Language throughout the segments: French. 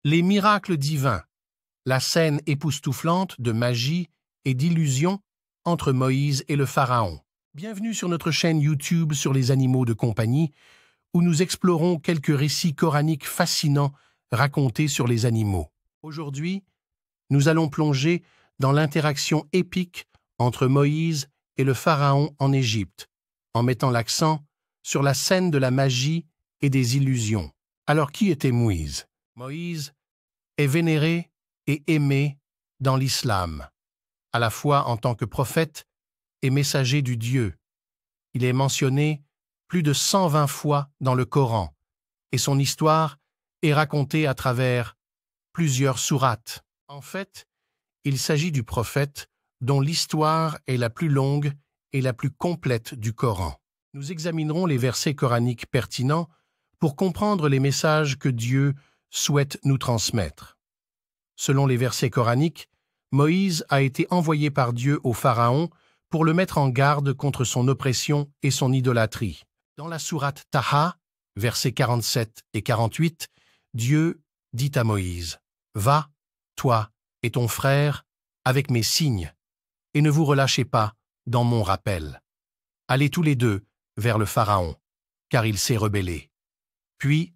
Les miracles divins, la scène époustouflante de magie et d'illusion entre Moïse et le Pharaon. Bienvenue sur notre chaîne YouTube sur les animaux de compagnie, où nous explorons quelques récits coraniques fascinants racontés sur les animaux. Aujourd'hui, nous allons plonger dans l'interaction épique entre Moïse et le Pharaon en Égypte, en mettant l'accent sur la scène de la magie et des illusions. Alors qui était Moïse? Moïse est vénéré et aimé dans l'islam, à la fois en tant que prophète et messager du Dieu. Il est mentionné plus de 120 fois dans le Coran, et son histoire est racontée à travers plusieurs sourates. En fait, il s'agit du prophète dont l'histoire est la plus longue et la plus complète du Coran. Nous examinerons les versets coraniques pertinents pour comprendre les messages que Dieu souhaite nous transmettre. Selon les versets coraniques, Moïse a été envoyé par Dieu au Pharaon pour le mettre en garde contre son oppression et son idolâtrie. Dans la sourate Taha, versets 47 et 48, Dieu dit à Moïse « Va, toi et ton frère, avec mes signes, et ne vous relâchez pas dans mon rappel. Allez tous les deux vers le Pharaon, car il s'est rebellé. Puis,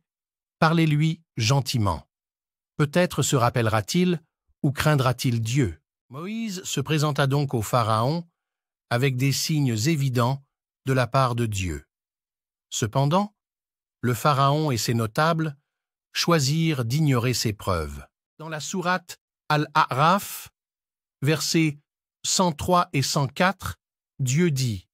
parlez-lui gentiment. Peut-être se rappellera-t-il ou craindra-t-il Dieu. » Moïse se présenta donc au Pharaon avec des signes évidents de la part de Dieu. Cependant, le Pharaon et ses notables choisirent d'ignorer ces preuves. Dans la sourate Al-A'raf, versets 103 et 104, Dieu dit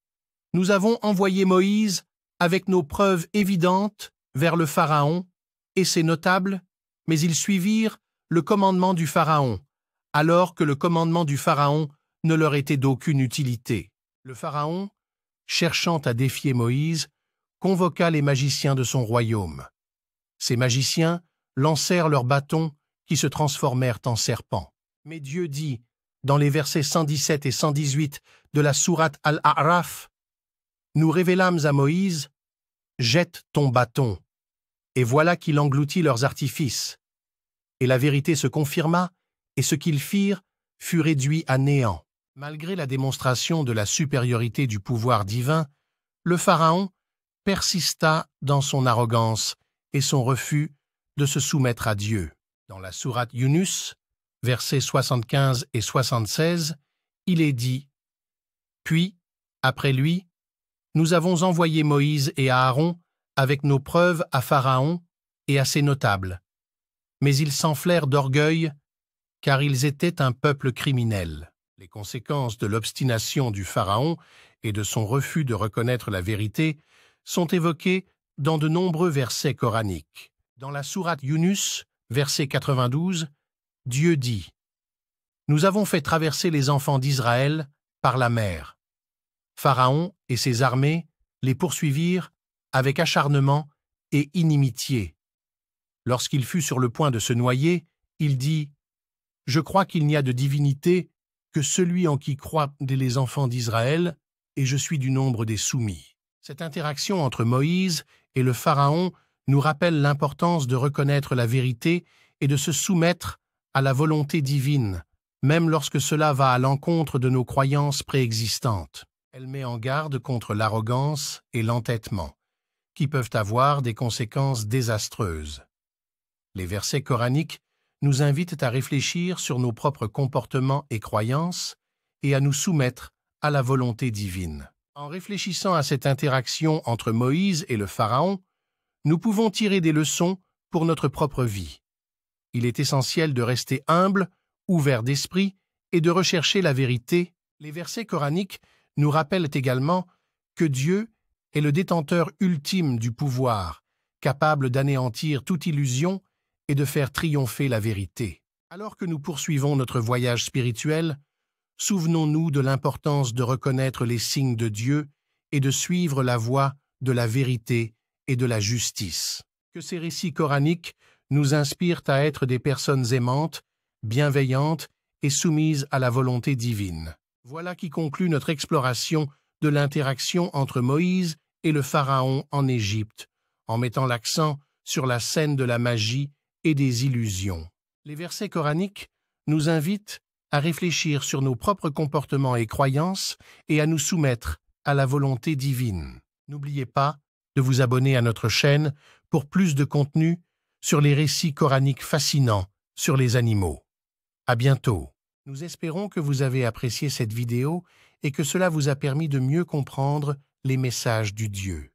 « Nous avons envoyé Moïse avec nos preuves évidentes vers le Pharaon et ses notables, mais ils suivirent le commandement du Pharaon, alors que le commandement du Pharaon ne leur était d'aucune utilité. Le Pharaon, cherchant à défier Moïse, convoqua les magiciens de son royaume. Ces magiciens lancèrent leurs bâtons qui se transformèrent en serpents. Mais Dieu dit, dans les versets 117 et 118 de la sourate Al-A'raf, « Nous révélâmes à Moïse, « Jette ton bâton » et voilà qu'il engloutit leurs artifices. Et la vérité se confirma, et ce qu'ils firent fut réduit à néant. Malgré la démonstration de la supériorité du pouvoir divin, le Pharaon persista dans son arrogance et son refus de se soumettre à Dieu. Dans la sourate Yunus, versets 75 et 76, il est dit « Puis, après lui, nous avons envoyé Moïse et Aaron avec nos preuves à Pharaon et à ses notables. Mais ils s'enflèrent d'orgueil, car ils étaient un peuple criminel. » Les conséquences de l'obstination du Pharaon et de son refus de reconnaître la vérité sont évoquées dans de nombreux versets coraniques. Dans la sourate Yunus, verset 92, Dieu dit « Nous avons fait traverser les enfants d'Israël par la mer. Pharaon et ses armées les poursuivirent avec acharnement et inimitié. Lorsqu'il fut sur le point de se noyer, il dit « Je crois qu'il n'y a de divinité que celui en qui croient les enfants d'Israël, et je suis du nombre des soumis. » Cette interaction entre Moïse et le Pharaon nous rappelle l'importance de reconnaître la vérité et de se soumettre à la volonté divine, même lorsque cela va à l'encontre de nos croyances préexistantes. Elle met en garde contre l'arrogance et l'entêtement, qui peuvent avoir des conséquences désastreuses. Les versets coraniques nous invitent à réfléchir sur nos propres comportements et croyances et à nous soumettre à la volonté divine. En réfléchissant à cette interaction entre Moïse et le Pharaon, nous pouvons tirer des leçons pour notre propre vie. Il est essentiel de rester humble, ouvert d'esprit et de rechercher la vérité. Les versets coraniques nous rappellent également que Dieu est le détenteur ultime du pouvoir, capable d'anéantir toute illusion et de faire triompher la vérité. Alors que nous poursuivons notre voyage spirituel, souvenons-nous de l'importance de reconnaître les signes de Dieu et de suivre la voie de la vérité et de la justice. Que ces récits coraniques nous inspirent à être des personnes aimantes, bienveillantes et soumises à la volonté divine. Voilà qui conclut notre exploration de l'interaction entre Moïse et le Pharaon en Égypte, en mettant l'accent sur la scène de la magie et des illusions. Les versets coraniques nous invitent à réfléchir sur nos propres comportements et croyances et à nous soumettre à la volonté divine. N'oubliez pas de vous abonner à notre chaîne pour plus de contenu sur les récits coraniques fascinants sur les animaux. À bientôt. Nous espérons que vous avez apprécié cette vidéo et que cela vous a permis de mieux comprendre les messages du Dieu.